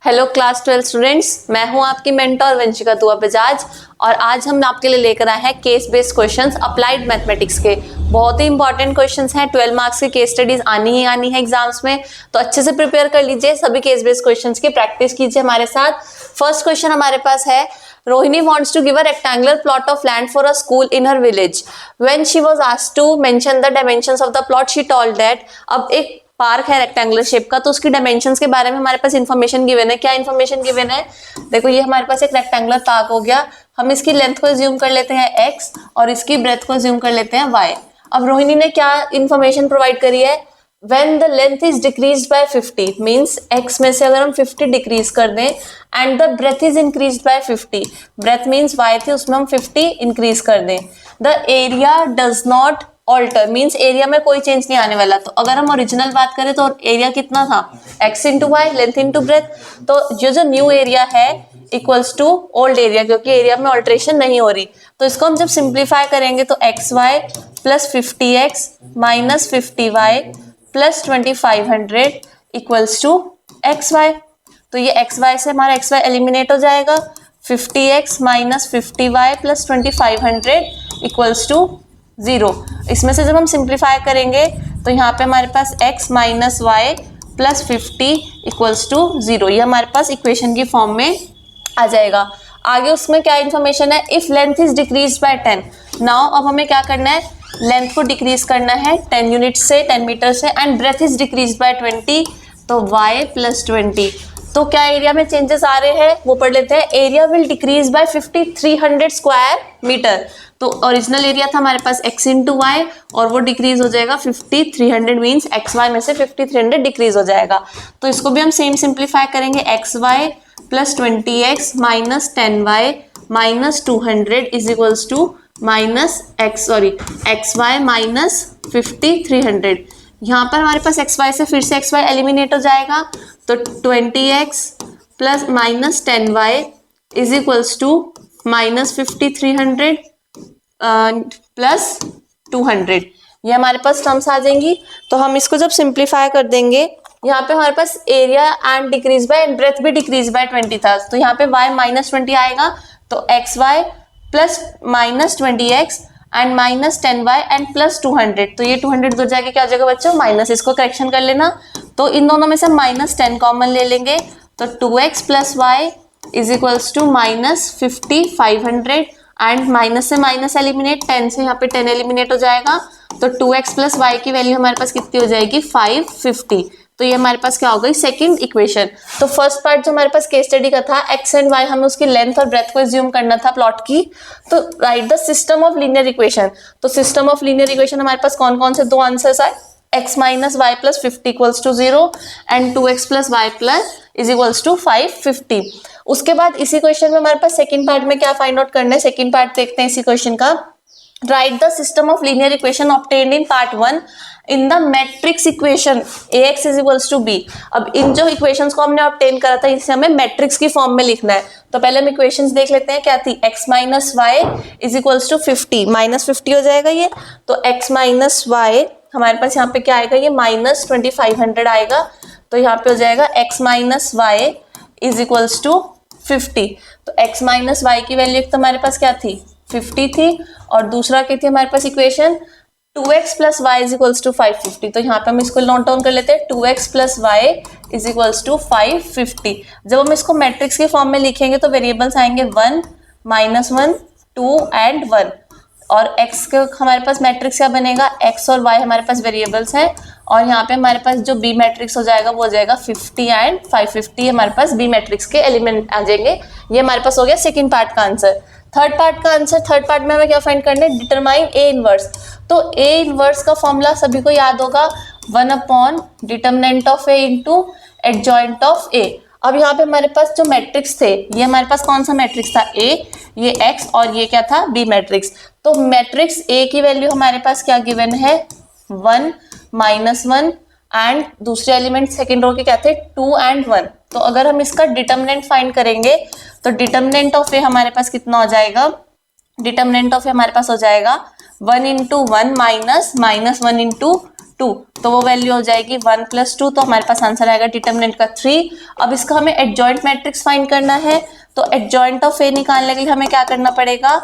Hello class 12 students, मैं हूं आपकी मेंटर वंशिका दुआ बजाज और आज हम आपके लिए लेकर आए हैं case based questions applied mathematics के। बहुत ही इंपॉर्टेंट क्वेश्चंस हैं। 12 मार्क्स की केस स्टडीज आनी है एग्जाम्स में, तो अच्छे से प्रिपेयर कर लीजिए। सभी केस बेस्ड क्वेश्चंस की प्रैक्टिस कीजिए हमारे साथ। फर्स्ट क्वेश्चन हमारे पास है, Rohini wants to give a rectangular plot of land for a school in her village. When she was asked to mention the dimensions of the plot, she told that अब एक park है rectangular shape का, तो उसकी dimensions के बारे में हमारे पास इन्फॉर्मेशन गिवन है। क्या इन्फॉर्मेशन गिवन है? देखो, ये हमारे पास एक रेक्टेंगुलर पार्क हो गया। हम इसकी लेंथ को अज्यूम कर लेते हैं x और इसकी ब्रेथ को अज्यूम कर लेते हैं y। अब रोहिणी ने क्या इन्फॉर्मेशन प्रोवाइड करी है? When the length is decreased by 50 means x में से अगर हम 50 डिक्रीज कर दें and the breadth is increased by 50, breadth means y थी, उसमें हम 50 इंक्रीज कर दें। The area does not alter means area में कोई चेंज नहीं आने वाला। तो अगर हम ओरिजिनल बात करें तो एरिया कितना था? x इंटू वाई, लेंथ इंटू ब्रेथ। तो जो न्यू एरिया है इक्वल्स टू ओल्ड एरिया, क्योंकि एरिया में ऑल्ट्रेशन नहीं हो रही। तो इसको हम जब सिंप्लीफाई करेंगे तो x y plus 50x minus 50y plus 2500 equals to x y. तो ये एक्स वाई से हमारा एक्स वाई एलिमिनेट हो जाएगा। 50x minus 50y plus 2500 equals to 0। इसमें से जब हम सिंप्लीफाई करेंगे तो यहाँ पे हमारे पास x minus y plus 50 equals to 0। ये हमारे पास इक्वेशन की फॉर्म में आ जाएगा। आगे उसमें क्या इन्फॉर्मेशन है? If length is decrease bye 10। Now अब हमें क्या करना है? लेंथ को डिक्रीज करना है 10 यूनिट से, 10 मीटर से, and breadth is decrease by 20, तो y प्लस 20। तो क्या एरिया में चेंजेस आ रहे हैं वो पढ़ लेते हैं। Area will decrease by 5300 square metre. तो ओरिजिनल एरिया था हमारे पास x इंटू वाई और वो डिक्रीज हो जाएगा 5300 मीन्स एक्स वाई में से 5300 डिक्रीज हो जाएगा। तो इसको भी हम सेम सिंप्लीफाई करेंगे। X y plus 20x minus 10y minus 200 is equals to minus x y minus 5300। यहाँ पर हमारे पास एक्स वाई से फिर से एक्स वाई एलिमिनेट हो जाएगा। तो 20x plus minus 10y is equals to minus 5300 plus 200। ये हमारे पास टर्म्स आ जाएंगी। तो हम इसको जब सिंप्लीफाई कर देंगे, यहाँ पे हमारे पास area and decrease by and breadth भी डिक्रीज बाय 20 था, तो यहाँ पे y माइनस 20 आएगा। तो x y plus minus 20x and minus 10y and plus 200। तो ये 200 दूर जाके क्या हो जाएगा बच्चों? माइनस। इसको करेक्शन कर लेना। तो इन दोनों में से माइनस 10 कॉमन ले लेंगे, तो 2x plus y is equals to minus 5500 and minus से माइनस एलिमिनेट, 10 से यहाँ पे 10 एलिमिनेट हो जाएगा। तो 2x प्लस वाई की वैल्यू हमारे पास कितनी हो जाएगी? 550। तो ये हमारे पास क्या हो गई? Second equation. तो फर्स्ट पार्ट जो हमारे पास केस स्टडी का था, एक्स एंड वाई, हमें उसकी लेंथ और ब्रेथ को एज्यूम करना था प्लॉट की। तो right the system of linear equation. तो सिस्टम ऑफ लीनियर इक्वेशन हमारे पास कौन कौन से दो आंसर्स आए? x minus y plus 50 equals to 0 and 2x plus y plus is equals to 550। उसके बाद इसी क्वेश्चन में हमारे पास सेकंड पार्ट में क्या फाइंड आउट करना है? सेकंड पार्ट देखते हैं इसी क्वेश्चन का। Right the system of linear equation obtained in part 1 in the matrix equation ax is equals to b। अब इन जो इक्वेशंस को हमने ऑब्टेन करा था, इसे हमें मैट्रिक्स की फॉर्म में लिखना है। तो पहले हम इक्वेशंस देख लेते हैं। क्या थी? x minus y is equals to 50, minus 50 हो जाएगा ये। तो x माइनस वाई हमारे पास यहाँ पे क्या आएगा? ये माइनस 2500 आएगा। तो यहाँ पे हो जाएगा x minus y is equals to 50। तो x माइनस वाई की वैल्यू तो हमारे पास क्या थी? 50 थी, और दूसरा क्या थी हमारे पास equation? 2x plus y is equals to 550। तो यहाँ पे हम इसको नोट डाउन कर लेते हैं। 2x plus y is equals to 550। जब हम इसको मैट्रिक्स के फॉर्म में लिखेंगे तो वेरिएबल्स आएंगे 1, -1, 2 एंड 1। और x के हमारे पास मैट्रिक्स क्या बनेगा? x और y हमारे पास वेरिएबल्स हैं, और यहाँ पे हमारे पास जो b मैट्रिक्स हो जाएगा वो हो जाएगा 50 एंड 550। हमारे पास b मैट्रिक्स के एलिमेंट आ जाएंगे। ये हमारे पास हो गया सेकंड पार्ट का आंसर। थर्ड पार्ट का आंसर, थर्ड पार्ट में हमें क्या फाइंड करना है? Determine a inverse. तो a इनवर्स का फॉर्मूला सभी को याद होगा, 1 upon determinant of a into adjoint of a। अब यहाँ पे हमारे पास जो मैट्रिक्स थे, ये हमारे पास कौन सा मैट्रिक्स था? a, ये x और ये क्या था? b matrix. तो मैट्रिक्स a की वैल्यू हमारे पास क्या गिवन है? 1, -1 एंड दूसरे एलिमेंट सेकेंड रो के क्या थे? 2 एंड 1। तो अगर हम इसका डिटर्मिनेंट फाइंड करेंगे तो डिटर्मिनेंट ऑफ a हमारे पास कितना हो जाएगा? डिटर्मिनेंट ऑफ a हमारे पास हो जाएगा 1 इंटू 1 माइनस -1 इंटू 2, तो वो वैल्यू हो जाएगी 1 + 2, तो हमारे पास आंसर आएगा डिटर्मिनेंट का 3। अब इसका हमें एडजॉइंट मैट्रिक्स फाइंड करना है, तो एडजॉइंट ऑफ ए निकालने के लिए हमें क्या करना पड़ेगा,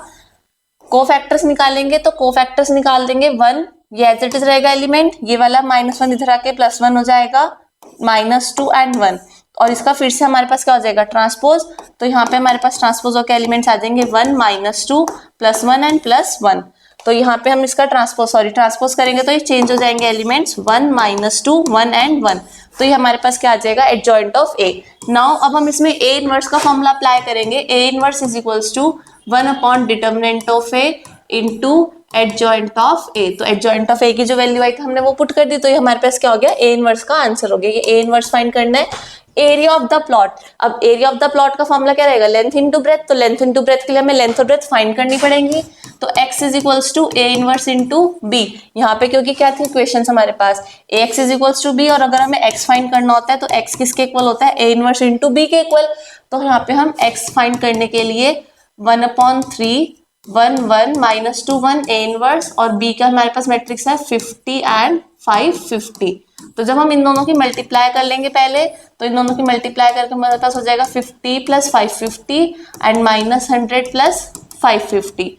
कोफैक्टर्स निकालेंगे, तो कोफैक्टर्स निकाल देंगे 1, ये एज इट इज रहेगा एलिमेंट, ये वाला -1 इधर आके +1 हो जाएगा, -2 एंड 1, और इसका फिर से हमारे पास क्या हो जाएगा ट्रांसपोज, तो यहाँ पे हमारे पास ट्रांसपोज होकर एलिमेंट्स आ जाएंगे 1 -2 +1 एंड +1, तो यहाँ पे हम इसका ट्रांसपोज करेंगे तो ये चेंज हो जाएंगे एलिमेंट्स 1 -2 1 एंड 1, तो ये हमारे पास क्या आ जाएगा एडजॉइंट ऑफ ए। नाउ अब हम इसमें ए इनवर्स का फॉर्मूला अप्लाई करेंगे, A inverse is equals to 1 upon determinant of A into adjoint of A, तो एडजॉइंट ऑफ ए की जो वैल्यू आई थी हमने वो पुट कर दी, तो ये हमारे पास क्या हो गया ए इनवर्स का आंसर हो गया। ये ए इनवर्स फाइंड करना है। एरिया ऑफ द प्लॉट, अब एरिया ऑफ द प्लॉट का फॉर्मूला क्या रहेगा, लेंथ इनटू ब्रेथ, तो लेंथ इनटू ब्रेथ के लिए हमें लेंथ और ब्रेथ फाइंड करनी पड़ेंगी, तो x is equals to a inverse into b, यहाँ पे क्योंकि क्या थी इक्वेशंस हमारे पास ax is equals to b, और अगर हमें x फाइंड करना होता है तो x किसके इक्वल होता है, ए इनवर्स इनटू बी के इक्वल, तो यहाँ पे हम x फाइंड करने के लिए 1/3 1 1 -2 1 ए इनवर्स, और b का हमारे पास मैट्रिक्स है 50 एंड 550, तो जब हम इन दोनों की मल्टीप्लाई कर लेंगे पहले, तो इन दोनों की मल्टीप्लाई करके हमारे पास हो जाएगा 50 + 550 एंड -100 + 550,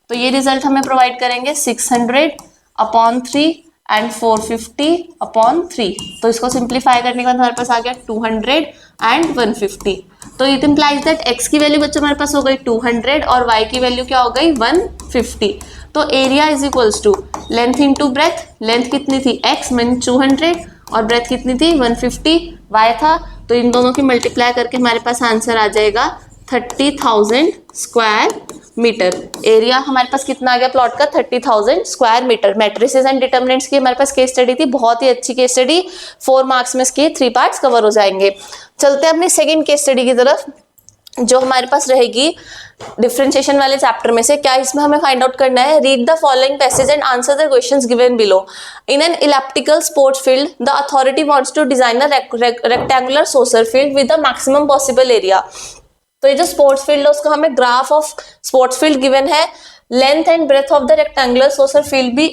तो ये रिजल्ट हमें प्रोवाइड करेंगे 600/3 एंड 450/3, तो इसको सिंप्लीफाई करने के बाद हमारे पास आ गया 200 एंड 150, तो इट इम्प्लाइज दैट x की वैल्यू बच्चों हमारे पास हो गई 200 और y की वैल्यू क्या हो गई 150, तो area is equals to length into breadth, length कितनी थी x मीन 200 और ब्रेथ कितनी थी 150, y था, तो इन दोनों की मल्टीप्लाई करके हमारे पास आंसर आ जाएगा 30,000 स्क्वायर मीटर। एरिया हमारे पास कितना आ गया प्लॉट का 30,000 square metre. Matrices and determinants की हमारे पास केस स्टडी थी, बहुत ही अच्छी केस स्टडी, 4 मार्क्स में इसके 3 पार्ट्स कवर हो जाएंगे। चलते हैं अपनी सेकंड केस स्टडी की तरफ, जो हमारे पास रहेगी डिफरेंशिएशन वाले चैप्टर में से। क्या इसमें हमें फाइंड आउट करना है, read the following passage and answer the questions given below. In an elliptical sports field the authority wants to design a rectangular soccer field with the maximum possible area. तो ये जो sports field है उसका हमें graph of sports field given है, length and breadth of the rectangular soccer field भी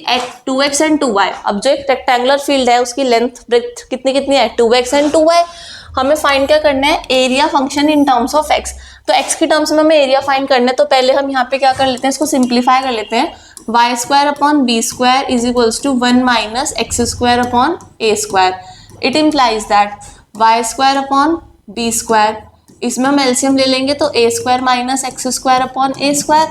2x and 2y। अब जो एक रेक्टेंगुलर फील्ड है उसकी लेंथ ब्रेथ कितनी है 2x एंड 2y। हमें फाइंड क्या करना है, area function in terms of x, तो x की टर्म्स में हमें एरिया फाइंड करना है, तो पहले हम यहाँ पे क्या कर लेते हैं, इसको सिंप्लीफाई कर लेते हैं। y² / b² is equals to 1 - x² / a²। It implies that y² / b², इसमें हम एलसीएम ले लेंगे तो a² - x² / a²,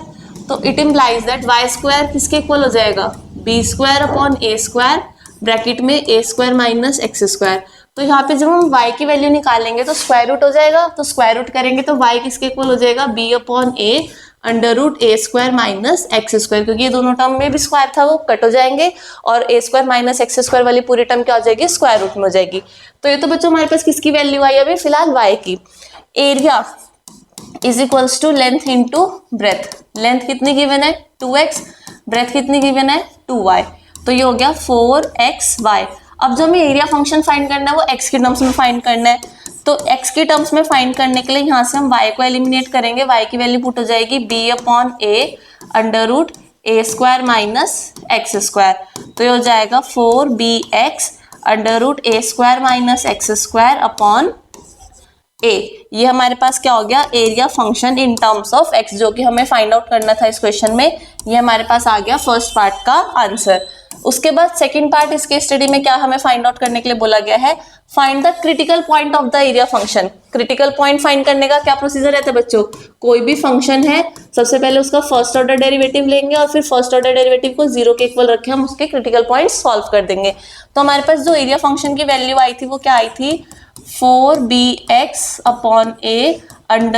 तो इट इम्प्लाइज दैट y² किसके इक्वल हो जाएगा b² / a², ब्रैकेट में a² - x²। तो यहाँ पे जब हम y की वैल्यू निकालेंगे तो स्क्वायर रूट हो जाएगा, तो स्क्वायर रूट करेंगे तो y किसके इक्वल हो जाएगा b/a √a² - x², क्योंकि ये दोनों टर्म में भी स्क्वायर था वो कट हो जाएंगे, और a² - x² वाली पूरी टर्म क्या हो जाएगी स्क्वायर रूट में हो जाएगी। तो ये तो बच्चों हमारे पास किसकी वैल्यू आई अभी फिलहाल y की। Area is equals to length into breadth, length कितनी गिवन है 2x, ब्रेथ कितनी गिवन है 2y, तो ये हो गया 4xy। अब जो हमें एरिया फंक्शन फाइंड करना है वो x की टर्म्स में फाइंड करना है, तो x की टर्म्स में फाइंड करने के लिए यहाँ से हम y को एलिमिनेट करेंगे, y की वैल्यू पुट हो जाएगी b/a √a² - x², तो ये हो जाएगा 4bx √a² - x² a। ये हमारे पास क्या हो गया area function in terms of x, जो कि हमें फाइंड आउट करना था इस क्वेश्चन में। ये हमारे पास आ गया फर्स्ट पार्ट का आंसर। उसके बाद सेकंड पार्ट इसके स्टडी में क्या हमें फाइंड आउट करने के लिए बोला गया है, find the critical point of the area function. Critical point find करने का क्या प्रोसीजर रहता है बच्चों, कोई भी फंक्शन है सबसे पहले उसका फर्स्ट ऑर्डर डेरिवेटिव लेंगे और फिर फर्स्ट ऑर्डर डेरिवेटिव को 0 के इक्वल रखे हम उसके क्रिटिकल पॉइंट सॉल्व कर देंगे। तो हमारे पास जो एरिया फंक्शन की वैल्यू आई थी वो क्या आई थी 4bx/a √a²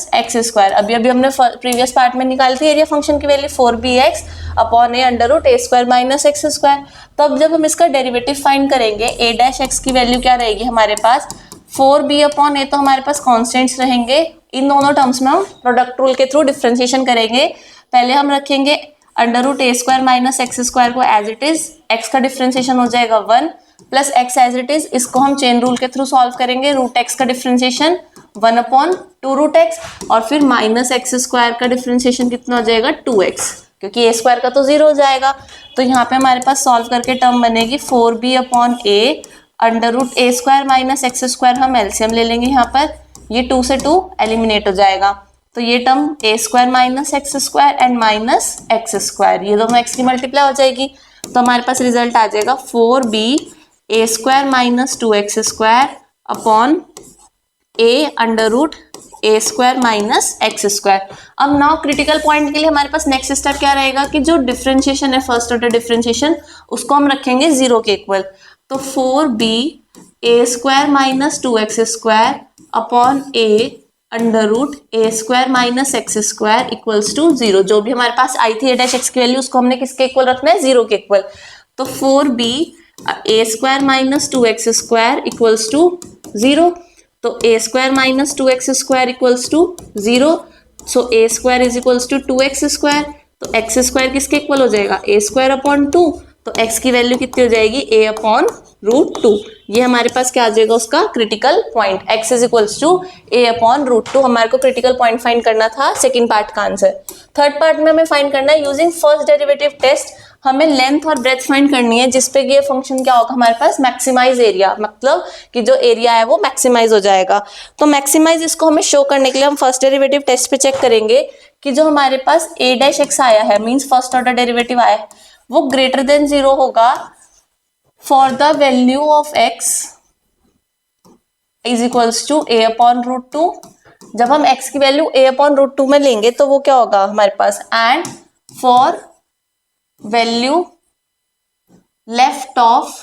- x²। अभी हमने प्रीवियस पार्ट में निकाली थी एरिया फंक्शन की वैल्यू 4bx/a √a² - x²। तो अब जब हम इसका डेरिवेटिव फाइंड करेंगे a' की वैल्यू क्या रहेगी हमारे पास 4b/a, तो हमारे पास कॉन्स्टेंट्स रहेंगे। इन दोनों टर्म्स में हम प्रोडक्ट रूल के थ्रू डिफ्रेंशिएशन करेंगे। पहले हम रखेंगे √a² - x² को एज इट इज, x का डिफ्रेंशिएशन हो जाएगा 1 plus x as it is, इसको हम चेन रूल के थ्रू सॉल्व करेंगे। √x का डिफ्रेंशिएशन 1/2 √x, और फिर -x² का डिफ्रेंशिएशन कितना हो जाएगा 2x, क्योंकि ए स्क्वायर का तो 0 हो जाएगा। तो यहाँ पे हमारे पास सॉल्व करके टर्म बनेगी 4b अपॉन ए अंडर रूट ए स्क्वायर माइनस एक्स स्क्वायर। हम एलसीएम ले लेंगे यहाँ पर, ये 2 से 2 एलिमिनेट हो जाएगा। तो ये term A square minus x square and minus x square, ये दोनों एक्स की मल्टीप्लाई हो जाएगी। तो हमारे पास रिजल्ट आ जाएगा 4b ए square minus 2x square upon ए अंडर रूट ए स्क्वायर माइनस एक्स स्क्वायर। अब नाउ क्रिटिकल पॉइंट के लिए हमारे पास नेक्स्ट स्टेप क्या रहेगा कि जो डिफरेंशिएशन है, फर्स्ट ऑर्डर डिफरेंशिएशन, उसको हम रखेंगे 0 के इक्वल। तो 4b A square minus 2x square upon A under root A square minus x square equals to 0। जो भी हमारे पास आई थी ए डैश एक्स की वैल्यू, उसको हमने किसके इक्वल रखना है, 0 के इक्वल। तो 4b A square minus 2x square equals to 0। तो A square minus 2x square equals to 0। So A square is equals to 2x square. तो एक्स स्क्वायर किसके इक्वल हो जाएगा, ए स्क्वायर अपॉन 2। तो x की वैल्यू कितनी हो जाएगी, a अपॉन रूट 2। ये हमारे पास क्या आ जाएगा उसका critical point, x is equals to a upon root 2। हमारे को क्रिटिकल पॉइंट फाइंड करना था सेकंड पार्ट का आंसर। थर्ड पार्ट में हमें फाइंड करना है यूजिंग फर्स्ट डेरिवेटिव टेस्ट। हमें लेंथ और ब्रेथ फाइंड करनी है, जिसपे ये फंक्शन क्या होगा हमारे पास, मैक्सिमाइज एरिया, मतलब कि जो एरिया है वो मैक्सिमाइज हो जाएगा। तो मैक्सिमाइज इसको हमें शो करने के लिए हम फर्स्ट डेरिवेटिव टेस्ट पे चेक करेंगे कि जो हमारे पास a डैश एक्स आया है, मीन्स फर्स्ट ऑर्डर डेरिवेटिव आया है, वो ग्रेटर देन 0 होगा for the value of x is equals to a upon root 2। जब हम x की वैल्यू a अपॉन रूट 2 में लेंगे तो वो क्या होगा हमारे पास, and for value left of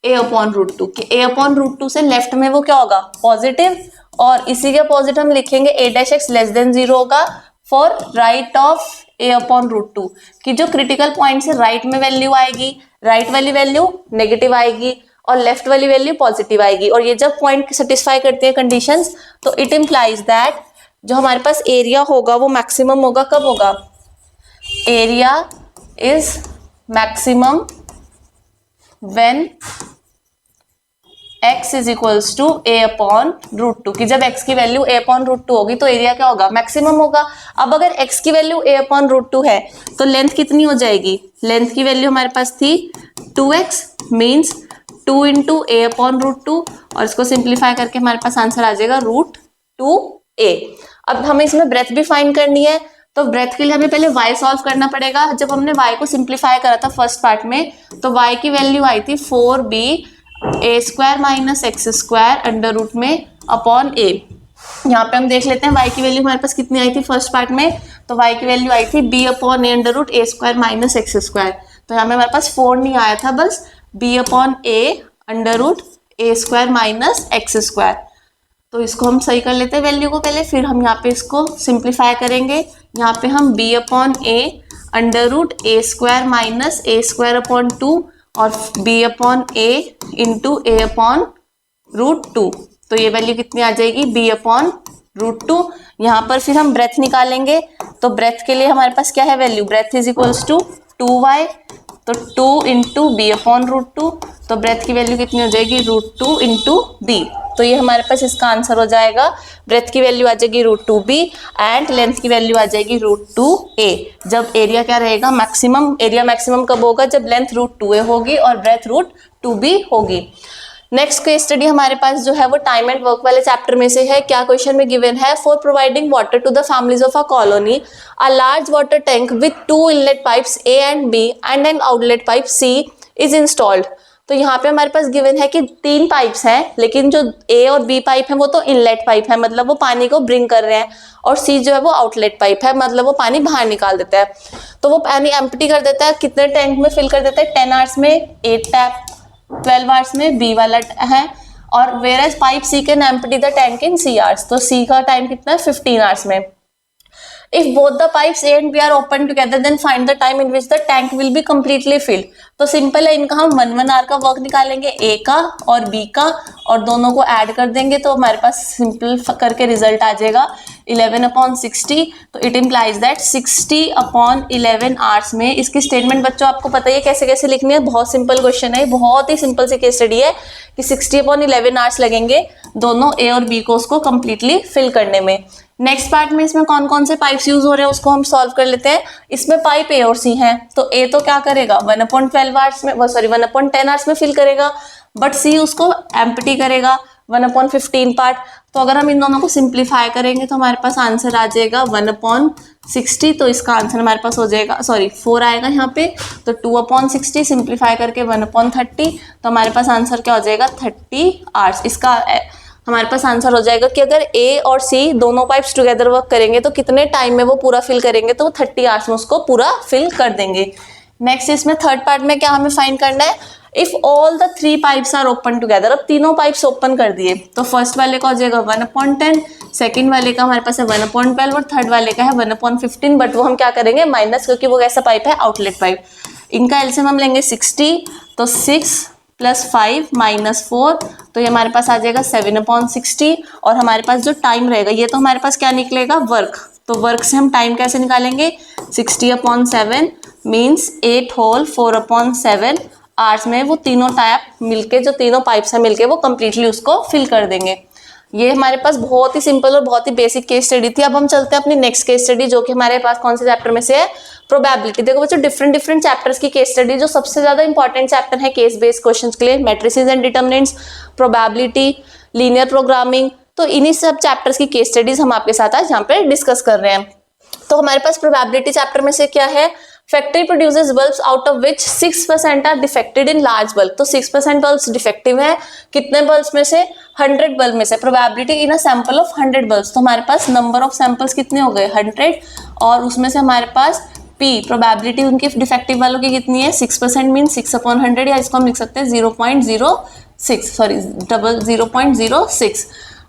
a upon root 2, कि a अपॉन रूट 2 से लेफ्ट में वो क्या होगा, पॉजिटिव। और इसी के अपोजिट हम लिखेंगे a dash x less than 0 होगा for right of a upon root 2, कि जो क्रिटिकल पॉइंट से राइट में वैल्यू आएगी, राइट वाली वैल्यू नेगेटिव आएगी और लेफ्ट वाली वैल्यू पॉजिटिव आएगी। और ये जब पॉइंट सेटिस्फाई करते हैं कंडीशंस, तो इट इम्प्लाइज दैट जो हमारे पास एरिया होगा वो मैक्सिमम होगा। कब होगा, area is maximum when x is equals to a upon root 2, कि जब x की वैल्यू a अपॉन रूट 2 होगी तो एरिया क्या होगा, मैक्सिमम होगा। अब अगर x की वैल्यू a अपॉन रूट 2 है तो लेंथ कितनी हो जाएगी, लेंथ की वैल्यू हमारे पास थी 2x, means 2 into a upon root 2, और इसको सिंप्लीफाई करके हमारे पास आंसर आ जाएगा रूट 2a। अब हमें इसमें ब्रेथ भी फाइंड करनी है, तो ब्रेथ के लिए हमें पहले y सॉल्व करना पड़ेगा। जब हमने y को सिंप्लीफाई करा था फर्स्ट पार्ट में, तो y की वैल्यू आई थी 4b ए square minus x square under root में अपॉन ए। यहाँ पे हम देख लेते हैं y की वैल्यू हमारे पास कितनी आई थी फर्स्ट पार्ट में, तो y की वैल्यू आई थी b अपॉन ए अंडर रूट ए स्क्वायर माइनस एक्स स्क्वायर। तो यहाँ पे हमारे पास 4 नहीं आया था, बस b अपॉन ए अंडर रूट ए स्क्वायर माइनस एक्स स्क्वायर। तो इसको हम सही कर लेते हैं वैल्यू को पहले, फिर हम यहाँ पे इसको सिंप्लीफाई करेंगे। यहाँ पे हम b अपॉन ए अंडर रूट ए स्क्वायर माइनस ए स्क्वायर अपॉन 2 और b अपॉन ए इंटू ए अपॉन रूट 2, तो ये वैल्यू कितनी आ जाएगी, b अपॉन रूट 2। यहाँ पर फिर हम ब्रेथ निकालेंगे, तो ब्रेथ के लिए हमारे पास क्या है value, breadth is equals to 2y, तो 2 इंटू बी अपॉन रूट 2, तो ब्रेथ की वैल्यू कितनी हो जाएगी, रूट 2 इंटू बी। तो ये हमारे पास इसका आंसर हो जाएगा, ब्रेथ की वैल्यू आ जाएगी रूट 2b एंड लेंथ की वैल्यू आ जाएगी रूट 2a। जब एरिया क्या रहेगा, मैक्सिमम, एरिया मैक्सिमम कब होगा, जब लेंथ रूट 2a होगी और ब्रेथ रूट 2b होगी। नेक्स्ट केस स्टडी हमारे पास जो है वो टाइम एंड वर्क वाले चैप्टर में से है। क्या क्वेश्चन में गिवन है, for providing water to the families of a colony a large water tank with 2 inlet pipes A and B and an outlet pipe C is installed. तो यहाँ पे हमारे पास गिवन है कि 3 पाइप्स हैं, लेकिन जो A और B पाइप है वो तो इनलेट पाइप है, मतलब वो पानी को ब्रिंग कर रहे हैं, और C जो है वो आउटलेट पाइप है, मतलब वो पानी बाहर निकाल देता है। तो वो पानी एम्प्टी कर देता है, कितने टैंक में फिल कर देता है, 10 आवर्स में 8 टैप, 12 आवर्स में B वाला है, और where pipe C can empty the tank in C hours, तो C का टाइम कितना है 15 आवर्स में। If both the pipes A and B are open together, then find the time in which the tank will be completely filled। तो simple है, इनका हम 1 our का वर्क निकालेंगे, A का और B का, और दोनों को ऐड कर देंगे, तो हमारे पास सिंपल करके रिजल्ट आ जाएगा 11/60। तो इट इम्प्लाइज दैट 60/11 आवर्स में। इसकी स्टेटमेंट बच्चों आपको पता ही है कैसे कैसे लिखनी है, बहुत सिंपल क्वेश्चन है, बहुत ही सिंपल सी केस स्टडी है कि 60/11 आवर्स लगेंगे दोनों A और B को उसको कंप्लीटली फिल करने में। नेक्स्ट पार्ट में इसमें कौन कौन से पाइप्स यूज हो रहे हैं उसको हम सॉल्व कर लेते हैं। इसमें पाइप ए और सी हैं, तो ए तो क्या करेगा 1/12 आवर्स में, सॉरी 1/10 आवर्स में फिल करेगा, बट सी उसको एम्प्टी करेगा 1/15 पार्ट। तो अगर हम इन दोनों को सिंप्लीफाई करेंगे तो हमारे पास आंसर आ जाएगा 1/60। तो इसका आंसर हमारे पास हो जाएगा, सॉरी 4 आएगा यहाँ पे, तो 2/60 सिंप्लीफाई करके 1/30, तो हमारे पास आंसर क्या हो जाएगा 30 आवर्स। इसका हमारे पास आंसर हो जाएगा कि अगर ए और सी दोनों पाइप्स टुगेदर वर्क करेंगे तो कितने टाइम में वो पूरा फिल करेंगे, तो 30 आवर्स में उसको पूरा फिल कर देंगे। नेक्स्ट इसमें थर्ड पार्ट में क्या हमें फाइंड करना है, if all the 3 pipes are open together. अब तीनों पाइप्स ओपन कर दिए तो फर्स्ट वाले का हो जाएगा 1/10, सेकंड वाले का हमारे पास है 1/12 और थर्ड वाले का है 1/15, बट वो हम क्या करेंगे माइनस, क्योंकि वो कैसा पाइप है आउटलेट पाइप। इनका एलसीएम हम लेंगे 60, तो 6 + 5 - 4, तो ये हमारे पास आ जाएगा 7/60। और हमारे पास जो टाइम रहेगा ये तो हमारे पास क्या निकलेगा वर्क, तो वर्क से हम टाइम कैसे निकालेंगे 60/7 मीन्स 8 होल 4/7 आवर्स में वो तीनों टाइप मिलके, जो तीनों पाइप्स हैं मिलके वो कंप्लीटली उसको फिल कर देंगे। ये हमारे पास बहुत ही सिंपल और बहुत ही बेसिक केस स्टडी थी। अब हम चलते हैं अपनी नेक्स्ट केस स्टडी, जो कि हमारे पास कौन से चैप्टर में से है, प्रोबेबिलिटी। देखो बच्चों डिफरेंट चैप्टर्स की केस स्टडी, जो सबसे ज्यादा इंपॉर्टेंट चैप्टर है केस बेस्ड क्वेश्चंस के लिए, matrices and determinants, probability, linear programming, तो इन्हीं सब चैप्टर्स की केस स्टडीज हम आपके साथ आज यहाँ पे डिस्कस कर रहे हैं। तो हमारे पास प्रोबेबिलिटी चैप्टर में से क्या है, factory produces bulbs out of which 6% are defected in large bulb. तो 6% बल्ब्स डिफेक्टिव है, कितने बल्ब्स में से 100 बल्ब में से। Probability in a sample of 100 bulbs, तो हमारे पास नंबर ऑफ सैंपल्स कितने हो गए 100, और उसमें से हमारे पास पी प्रोबेबिलिटी उनकी डिफेक्टिव वालों की कितनी है 6% मीन 6/100, या इसको हम लिख सकते हैं 0.06, सॉरी 0.06।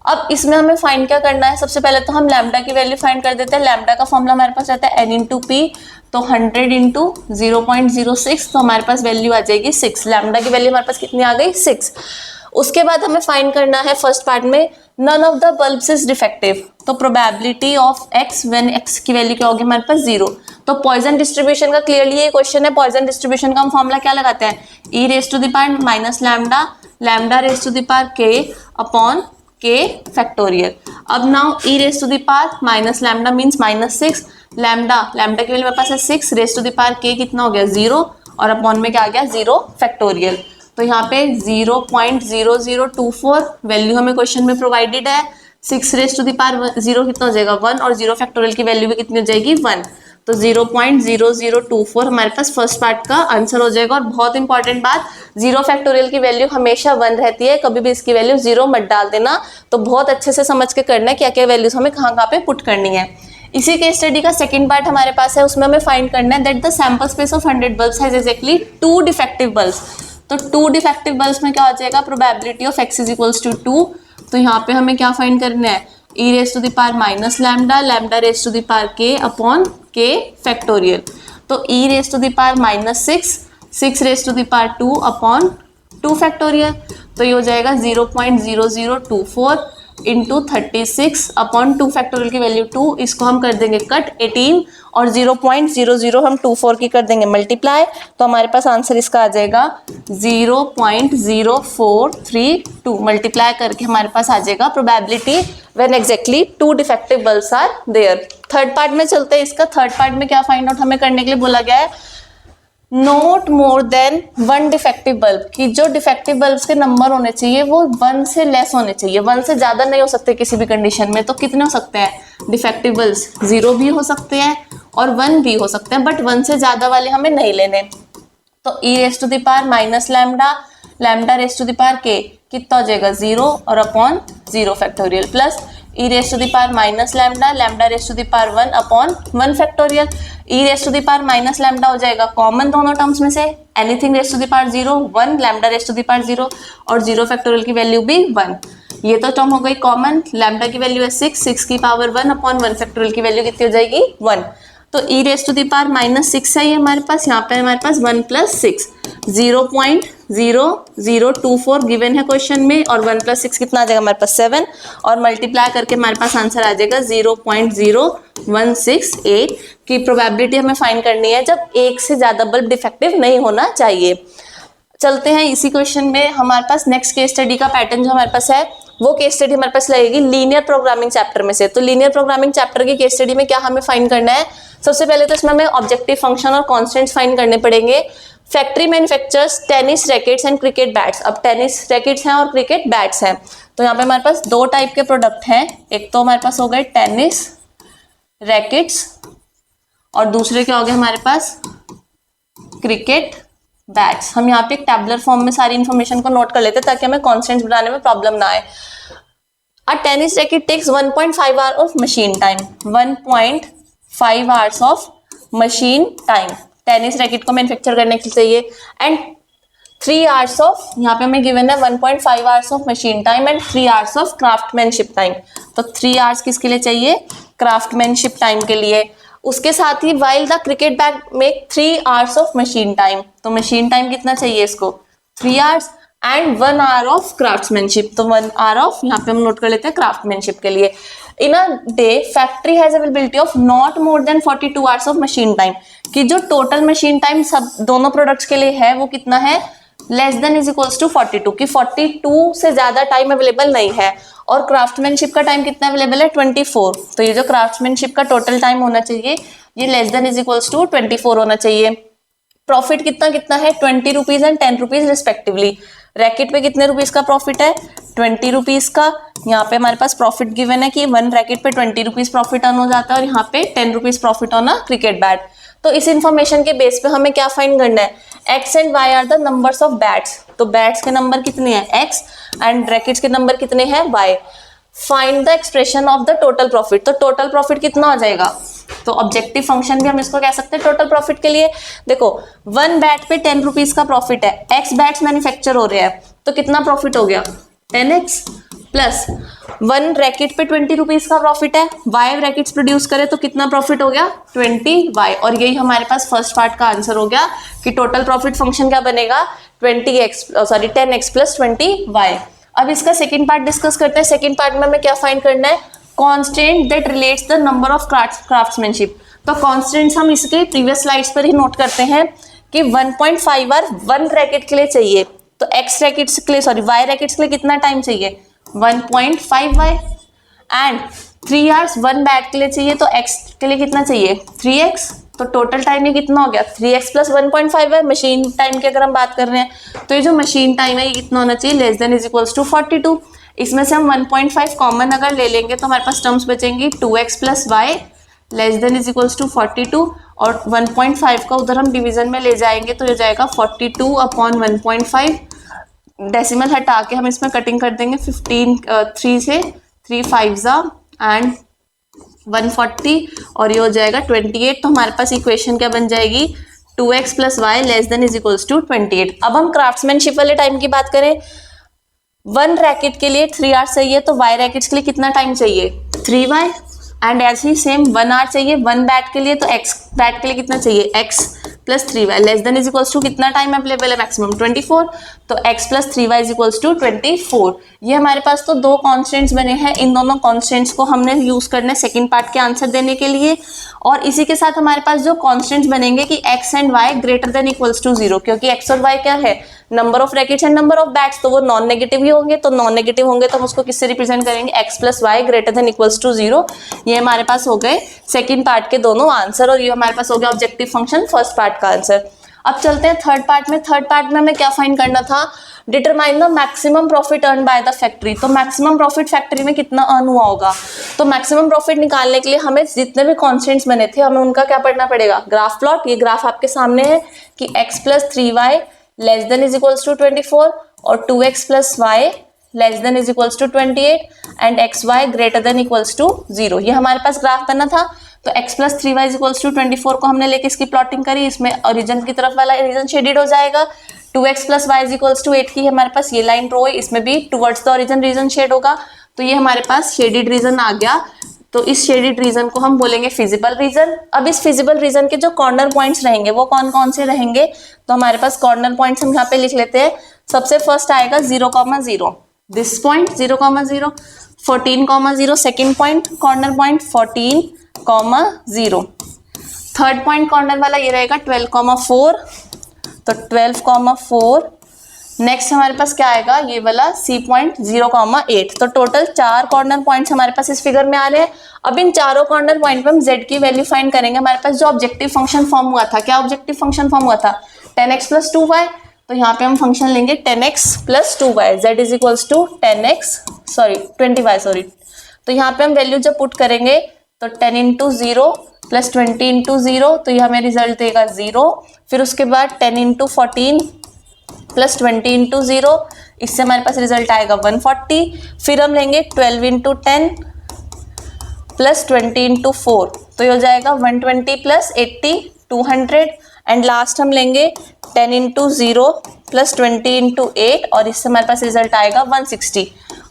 अब इसमें हमें फाइंड क्या करना है, सबसे पहले तो हम लैम्डा की वैल्यू फाइंड कर देते हैं। लैम्डा का फॉर्मूला हमारे पास रहता है n इंटू पी, तो 100 इंटू 0.06, तो हमारे पास वैल्यू आ जाएगी 6। लैम्डा की वैल्यू हमारे पास कितनी आ गई 6। उसके बाद हमें फाइंड करना है फर्स्ट पार्ट में none of the bulbs is defective, तो probability of x when x की वैल्यू क्या होगी हमारे पास 0। तो पॉइजन डिस्ट्रीब्यूशन का क्लियरली ये क्वेश्चन है। पॉइजन डिस्ट्रीब्यूशन का हम फॉर्मूला क्या लगाते हैं, e rays to the power minus lambda, lambda rays to the power k upon k factorial. अब now e rays to the power minus lambda means -6, lambda की value मेरे पास है 6 raised to the power k कितना हो गया 0, और upon में क्या आ गया 0 फैक्टोरियल। तो यहाँ पे 0.0024 वैल्यू हमें क्वेश्चन में प्रोवाइडेड है। 6 रेज़ टू द पावर 0 कितना हो जाएगा 1, और 0 फैक्टोरियल की वैल्यू भी कितनी हो जाएगी 1, तो 0.0024 हमारे पास फर्स्ट पार्ट का आंसर हो जाएगा। और बहुत इंपॉर्टेंट बात, 0 फैक्टोरियल की वैल्यू हमेशा 1 रहती है, कभी भी इसकी वैल्यू 0 मत डाल देना। तो बहुत अच्छे से समझ के करना है क्या क्या वैल्यूज हमें कहाँ पे पुट करनी है। इसी केस स्टडी का सेकंड पार्ट हमारे पास है, उसमें हमें फाइंड करना है that the sample space of 100 bulbs has exactly 2 defective bulbs. तो 2 डिफेक्टिव बल्ब्स में क्या हो जाएगा, probability of x is equals to 2। तो यहाँ पे हमें क्या फाइंड करना है, e rays to the power minus lambda, lambda rays to the power k upon k factorial. तो e rays to the power -6, 6 raised to the power 2 upon 2 factorial, तो ये हो जाएगा 0.0024 इंटू 36 अपॉन 2 फैक्टोरियल की value 2, इसको हम कर देंगे कट 18, और 0.00 हम 24 की कर देंगे मल्टीप्लाई, तो हमारे पास आंसर इसका आ जाएगा 0.0432। मल्टीप्लाई करके हमारे पास आ जाएगा probability when exactly 2 defective bulbs are there. Third part में चलते हैं। इसका थर्ड पार्ट में क्या फाइंड आउट हमें करने के लिए बोला गया है, note more than 1 defective bulb, कि जो डिफेक्टिव बल्ब्स के नंबर होने चाहिए वो 1 से लेस होने चाहिए, 1 से ज़्यादा नहीं हो सकते किसी भी कंडीशन में। तो कितने हो सकते हैं डिफेक्टिव बल्ब्स, 0 भी हो सकते हैं और 1 भी हो सकते हैं, बट 1 से ज़्यादा वाले हमें नहीं लेने। तो e rays to the power minus lambda, lambda rays to the power k कितना हो जाएगा 0, और upon 0 factorial, plus e rays to the power minus lambda, lambda rays to the power 1 upon 1 factorial. e rays to the power minus lambda हो जाएगा common दोनों terms में से, anything raised to the power 0 1, lambda rays to the power 0, और 0 factorial की value भी 1। ये तो टर्म हो गई कॉमन। लैम्डा की वैल्यू है 6 की पावर 1 अपॉन 1 फैक्टोरियल की वैल्यू कितनी हो जाएगी 1। तो e rays to the power -6 है ये हमारे पास, यहाँ पे हमारे पास 1 + 6, 0.0024 गिवन है क्वेश्चन में, और 1 + 6 कितना आ जाएगा हमारे पास 7, और मल्टीप्लाई करके हमारे पास आंसर आ जाएगा 0.0168 की प्रोबेबिलिटी हमें फाइंड करनी है जब एक से ज़्यादा बल्ब डिफेक्टिव नहीं होना चाहिए। चलते हैं इसी क्वेश्चन में। हमारे पास नेक्स्ट केस स्टडी का पैटर्न जो हमारे पास है वो केस स्टडी हमारे पास लगेगी लीनियर प्रोग्रामिंग चैप्टर में से। तो लीनियर प्रोग्रामिंग चैप्टर की केस स्टडी में क्या हमें फाइंड करना है, सबसे पहले तो इसमें हमें ऑब्जेक्टिव फंक्शन और कॉन्स्टेंट्स फाइंड करने पड़ेंगे। Factory manufactures tennis rackets and cricket bats. अब टेनिस रैकेट्स हैं और क्रिकेट बैट्स हैं, तो यहाँ पे हमारे पास दो टाइप के प्रोडक्ट हैं, एक तो हमारे पास हो गए टेनिस रैकेट्स और दूसरे क्या हो गए हमारे पास क्रिकेट बैट्स। हम यहाँ पे एक टैबुलर फॉर्म में सारी इंफॉर्मेशन को नोट कर लेते हैं ताकि हमें कॉन्स्टेंट्स बनाने में प्रॉब्लम ना आए। A tennis racket takes 1.5 hour of machine time, 1.5 hours of machine time tennis racket को मैन्युफैक्चर करने के लिए चाहिए, एंड 3 आवर्स ऑफ, यहाँ पे हमें गिवन है 1.5 hours of machine time and 3 hours of craftsmanship time. तो 3 आवर्स किसके लिए चाहिए, क्राफ्टमैनशिप टाइम के लिए। उसके साथ ही while the cricket bat make 3 hours of machine time, तो मशीन टाइम कितना चाहिए इसको 3 hours and 1 hour of craftsmanship, तो 1 आवर ऑफ यहाँ पे हम नोट कर लेते हैं क्राफ्टमैनशिप के लिए। In a day factory has availability of not more than 42 hours of machine time, कि जो टोटल मशीन टाइम सब दोनों प्रोडक्ट्स के लिए है वो कितना है, less than is equals to 42, कि 42 से ज्यादा टाइम अवेलेबल नहीं है। और क्राफ्टमैनशिप का टाइम कितना अवेलेबल है 24, तो ये जो क्राफ्टमैनशिप का टोटल टाइम होना चाहिए ये less than is equals to 24 होना चाहिए। प्रॉफिट कितना कितना है 20 rupees and 10 rupees respectively. Racket पे कितने रुपीज का प्रॉफिट है 20 रुपीज का। यहाँ पे हमारे पास प्रॉफिट गिवन है कि 1 रैकेट पे 20 रुपीज प्रॉफिट अर्न हो जाता है और यहाँ पे 10 rupees profit on a cricket bat. तो इस इंफॉर्मेशन के बेस पे हमें क्या फाइंड करना है, x and y are the numbers of bats, तो बैट्स के नंबर कितने हैं एक्स एंड रैकेट्स के नंबर कितने हैं y. Find the expression of the total profit, तो टोटल प्रॉफिट कितना हो जाएगा, तो ऑब्जेक्टिव फंक्शन भी हम इसको कह सकते हैं टोटल प्रॉफिट के लिए। देखो 1 बैट पे 10 रुपीज का प्रॉफिट है, एक्स बैट्स मैन्युफैक्चर हो रहे हैं तो कितना प्रॉफिट हो गया 10x, प्लस 1 रैकेट पे 20 रुपीज का प्रॉफिट है, y रैकेट्स प्रोड्यूस करे तो कितना प्रॉफिट हो गया 20y। और यही हमारे पास फर्स्ट पार्ट का आंसर हो गया कि टोटल प्रॉफिट फंक्शन क्या बनेगा 10x प्लस 20y। अब इसका सेकंड पार्ट डिस्कस करते हैं। सेकंड पार्ट में हमें क्या फाइंड करना है, constant that relates the number of craftsmanship. तो कांस्टेंट्स हम इसके प्रीवियस स्लाइड्स पर ही नोट करते हैं कि 1.5 आवर 1 रैकेट के लिए चाहिए, तो x रैकेट्स के लिए y रैकेट्स के लिए कितना टाइम चाहिए 1.5y, एंड 3 आवर्स 1 बैट के लिए चाहिए तो x के लिए कितना चाहिए 3x। तो टोटल टाइम ये कितना हो गया 3x प्लस 1.5 है। मशीन टाइम की अगर हम बात कर रहे हैं तो ये जो मशीन टाइम है ये कितना होना चाहिए less than is equals to 42। इसमें से हम 1.5 कॉमन अगर ले लेंगे तो हमारे पास टर्म्स बचेंगी 2x plus y less than is equals to 42, और 1.5 का उधर हम डिवीजन में ले जाएंगे तो ये जाएगा 42 अपॉन 1.5। डेसिमल हटा के हम इसमें कटिंग कर देंगे 3 से 3 5 एंड 140 और ये हो जाएगा 28। तो हमारे पास इक्वेशन क्या बन जाएगी 2x plus y less than is equals to 28। अब हम क्राफ्ट्समैनशिप वाले टाइम की बात करें, 1 रैकेट के लिए 3 आवर्स चाहिए तो y रैकेट्स के लिए कितना टाइम चाहिए 3y, एंड ऐसे ही सेम 1 आवर चाहिए 1 बैट के लिए तो x बैट के लिए कितना चाहिए x plus 3y less than is equals to कितना टाइम अवेलेबल है मैक्सिमम 24, तो x plus 3y is equals to 24। ये हमारे पास तो दो कॉन्स्टेंट्स बने हैं, इन दोनों कॉन्स्टेंट्स को हमने यूज करना है सेकंड पार्ट के आंसर देने के लिए। और इसी के साथ हमारे पास जो कॉन्स्टेंट्स बनेंगे कि x and y greater than equals to 0, क्योंकि x और y क्या है number of rackets and number of bats, तो वो नॉन नेगेटिव ही होंगे, तो नॉन नेगेटिव होंगे तो हम उसको किससे रिप्रेजेंट करेंगे x plus y greater than equals to 0। ये हमारे पास हो गए सेकंड पार्ट के दोनों आंसर, और ये हमारे पास हो गया ऑब्जेक्टिव फंक्शन फर्स्ट पार्ट का आंसर। अब चलते हैं थर्ड पार्ट में। थर्ड पार्ट में हमें क्या फाइंड करना था, determine the maximum profit earn by the factory. तो मैक्सिमम प्रॉफिट फैक्ट्री में कितना अर्न हुआ होगा, तो मैक्सिमम प्रॉफिट निकालने के लिए हमें जितने भी कॉन्स्टेंट्स बने थे हमें उनका क्या पढ़ना पड़ेगा, ग्राफ प्लॉट। ये ग्राफ आपके सामने है कि x plus 3y less than is equals to 24 और 2x plus y less than is equals to 28 and xy greater than equals to 0। ये हमारे पास ग्राफ बना था। तो x plus 3y is equals to 24 को हमने लेके इसकी प्लॉटिंग करी, इसमें ओरिजिन की तरफ वाला रीजन शेडेड हो जाएगा। 2x plus y is equals to 8 की हमारे पास ये लाइन ड्रॉ है, इसमें भी towards the origin region shade होगा, तो ये हमारे पास शेडेड रीजन आ गया। तो इस शेडेड रीजन को हम बोलेंगे फिजिबल रीजन। अब इस फिजिबल रीजन के जो कॉर्नर पॉइंट्स रहेंगे वो कौन कौन से रहेंगे, तो हमारे पास कॉर्नर पॉइंट्स हम यहाँ पे लिख लेते हैं। सबसे फर्स्ट आएगा 0,0, this point 0,0, 14,0 second point corner point 14,0। Third point corner वाला ये रहेगा 12,4, तो 12,4 नेक्स्ट हमारे पास क्या आएगा, ये वाला C.0,8। तो टोटल 4 कॉर्नर पॉइंट्स हमारे पास इस फिगर में आ रहे हैं। अब इन चारों कॉर्नर पॉइंट पे हम z की वैल्यू फाइंड करेंगे। हमारे पास जो ऑब्जेक्टिव फंक्शन फॉर्म हुआ था, क्या ऑब्जेक्टिव फंक्शन फॉर्म हुआ था, 10x + 2y। तो यहाँ पे हम फंक्शन लेंगे 10x + 2y, z is equals to 20y sorry. तो यहाँ पे हम वैल्यू जब पुट करेंगे तो 10 × 0 + 20 × 0, तो ये हमें रिजल्ट देगा 0। फिर उसके बाद 10 × 14 + 20 × 0, इससे हमारे पास रिजल्ट आएगा 140। फिर हम लेंगे 12 × 10 + 20 × 4, तो ये हो जाएगा 120 + 80 200। एंड लास्ट हम लेंगे 10 × 0 + 20 × 8, और इससे हमारे पास रिजल्ट आएगा 160।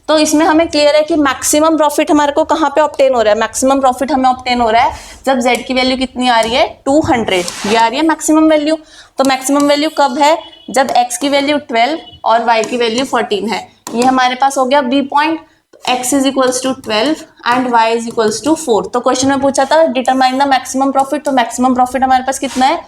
तो इसमें हमें क्लियर है कि मैक्सिमम प्रॉफिट हमारे को कहाँ पे ऑब्टेन हो रहा है। मैक्सिमम प्रॉफिट हमें ऑब्टेन हो रहा है जब z की वैल्यू कितनी आ रही है, 200, ये आ रही है मैक्सिमम वैल्यू। तो मैक्सिमम वैल्यू कब है, जब x की वैल्यू 12 और y की वैल्यू 14 है। ये हमारे पास हो गया b point. x is equals to 12 and y is equals to 4। तो क्वेश्चन में पूछा था डिटरमाइन द मैक्सिमम प्रॉफिट, तो मैक्सिमम प्रॉफिट हमारे पास कितना है,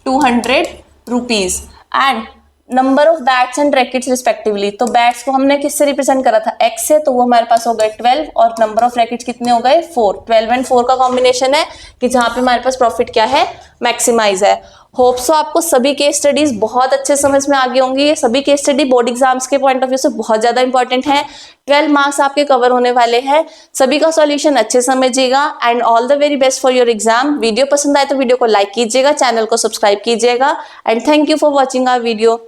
200 rupees. And number of bats and rackets respectively, तो बैट्स को हमने किससे रिप्रेजेंट करा था, x से, तो वो हमारे पास हो गए 12, और नंबर ऑफ रैकेट्स कितने हो गए, 4। 12 एंड 4 का कॉम्बिनेशन है कि जहां पे हमारे पास प्रॉफिट क्या है, मैक्सिमाइज है। होप सो आपको सभी केस स्टडीज बहुत अच्छे समझ में आ गई होंगी। ये सभी केस स्टडी बोर्ड एग्जाम्स के पॉइंट ऑफ व्यू से बहुत ज्यादा इंपॉर्टेंट है। 12 मार्क्स आपके कवर होने वाले हैं। सभी का सॉल्यूशन अच्छे समझिएगा and all the very best for your exam. Video पसंद आए तो वीडियो को लाइक कीजिएगा, चैनल को सब्सक्राइब कीजिएगा and thank you for watching our video.